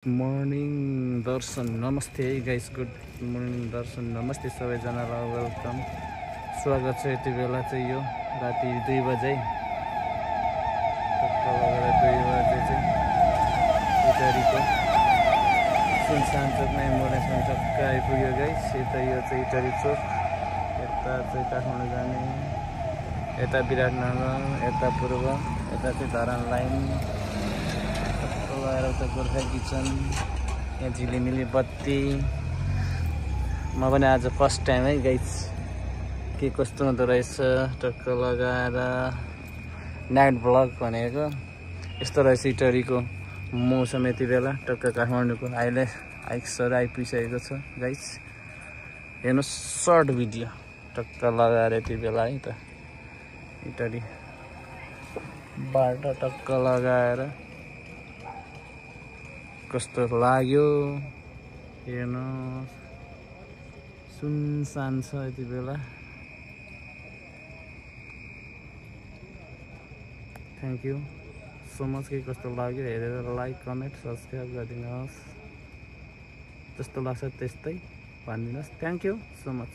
Morning दर्शन नमस्ते guys, good morning दर्शन नमस्ते सबैजनालाई वेलकम। स्वागत छ। यति बेला चाहिँ यो राति 2 बजे इटरीको सुनसान चोकमा एम्बुलेन्समा टक्क आइपुग्यो गाइस। यता यो चाहिँ इटरी चोक, यता चाहिँ काठमाडौँ जाने, यता विराटनगर, यता पूर्व, यता चाहिँ धरान लाइन लगाएर उता गोर्खा किचन, यहाँ झिलिमिली बत्ती। म पनि आज फर्स्ट टाइम है गाइस, के कस्तो हुँदो रहेछ टक्क लगाएर नाइट ब्लग भनेको यस्तो रहेछ। इटरीको मौसम यति बेला टक्क काठमाडौँको आइसर आइपुगिसकेको छ गाइस। हेर्नुहोस् सर्ट भिडियो टक्क लगाएर यति बेला है त इटरी बाटो टक्क लगाएर कस्तो लाग्यो हेर्नुहोस्। सुनसान छ यति बेला। Thank you so much. के कस्तो लाग्यो हेरेर लाइक कमेन्ट सब्सक्राइब गरिदिनुहोस्। जस्तो लाग्छ त्यस्तै भनिदिनुहोस्। Thank you so much.